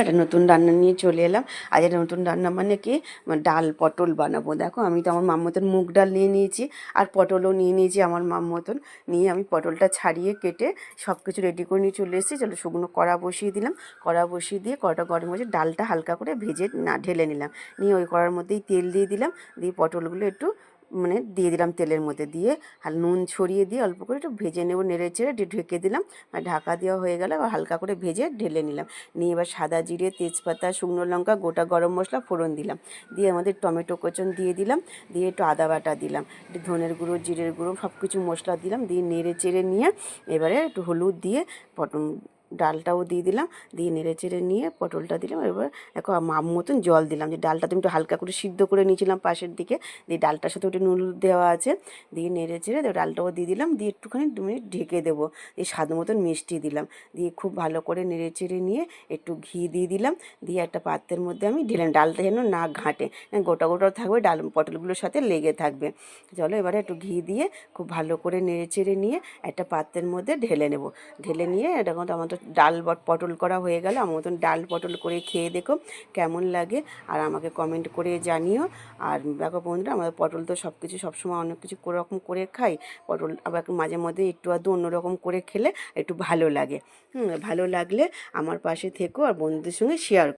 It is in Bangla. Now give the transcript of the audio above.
একটা নতুন রান্না নিয়ে চলে এলাম। আজ একটা নতুন রান্না মানে কি, ডাল পটল বানাবো। দেখো আমি তো আমার মার মতন মুগ ডাল নিয়ে নিয়েছি, আর পটলও নিয়ে নিয়েছি আমার মার মতন। নিয়ে আমি পটলটা ছাড়িয়ে কেটে সব কিছু রেডি করে নিয়ে চলে এসেছি। চলো শুকনো কড়া বসিয়ে দিলাম। কড়া বসিয়ে দিয়ে কড়াটা গরম হয়েছে, ডালটা হালকা করে ভেজে ঢেলে নিলাম। নিয়ে ওই কড়ার মধ্যেই তেল দিয়ে দিলাম। দিয়ে পটলগুলো একটু দিয়ে দিলাম তেলের মধ্যে, দিয়ে আর নুন ছড়িয়ে দিয়ে অল্প করে একটু ভেজে নেবো, নেড়ে চেড়ে ঢেকে দিলাম। আর ঢাকা দেওয়া হয়ে গেলে আবার হালকা করে ভেজে ঢেলে নিলাম। নিয়ে এবার সাদা জিরে, তেজপাতা, শুকনো লঙ্কা, গোটা গরম মশলা ফোড়ন দিলাম। দিয়ে আমাদের টমেটো কুচি দিয়ে দিলাম। দিয়ে একটু আদা বাটা দিলাম, একটু ধনের গুঁড়ো, জিরের গুঁড়ো, সব কিছু মশলা দিলাম। দিয়ে নেড়ে চেড়ে নিয়ে এবারে একটু হলুদ দিয়ে ডালটাও দিয়ে দিলাম। দিয়ে নেড়ে চেড়ে নিয়ে পটলটা দিলাম। এবার দেখো মাপ মতন জল দিলাম, যে ডালটা তুমি একটু হালকা করে সিদ্ধ করে নিয়েছিলাম পাশের দিকে। দিয়ে ডালটার সাথে একটু নুন দেওয়া আছে। দিয়ে নেড়ে চেড়ে ডালটাও দিয়ে দিলাম। দিয়ে একটুখানি 2 মিনিট ঢেকে দেবো। দিয়ে স্বাদ মতন মিষ্টি দিলাম। দিয়ে খুব ভালো করে নেড়ে চেড়ে নিয়ে একটু ঘি দিয়ে দিলাম। দিয়ে একটা পাত্রের মধ্যে আমি ঢেলেন, ডালটা যেন না ঘাঁটে, গোটা গোটা থাকবে, ডাল পটলগুলোর সাথে লেগে থাকবে। চলো এবারে একটু ঘি দিয়ে খুব ভালো করে নেড়ে চেড়ে নিয়ে একটা পাত্রের মধ্যে ঢেলে নেব। ঢেলে নিয়ে এটা কিন্তু আমার তো ডাল পটল করা হয়ে গেল। আমার মতন ডাল পটল করে খেয়ে দেখো কেমন লাগে, আর আমাকে কমেন্ট করে জানিও। আর দেখো বন্ধুরা, আমাদের পটল তো সব কিছু সবসময় অনেক কিছু রকম করে খাই। পটল আবার মাঝে মধ্যে একটু আধটু অন্যরকম করে খেলে একটু ভালো লাগে। ভালো লাগলে আমার পাশে থেকো আর বন্ধুদের সঙ্গে শেয়ার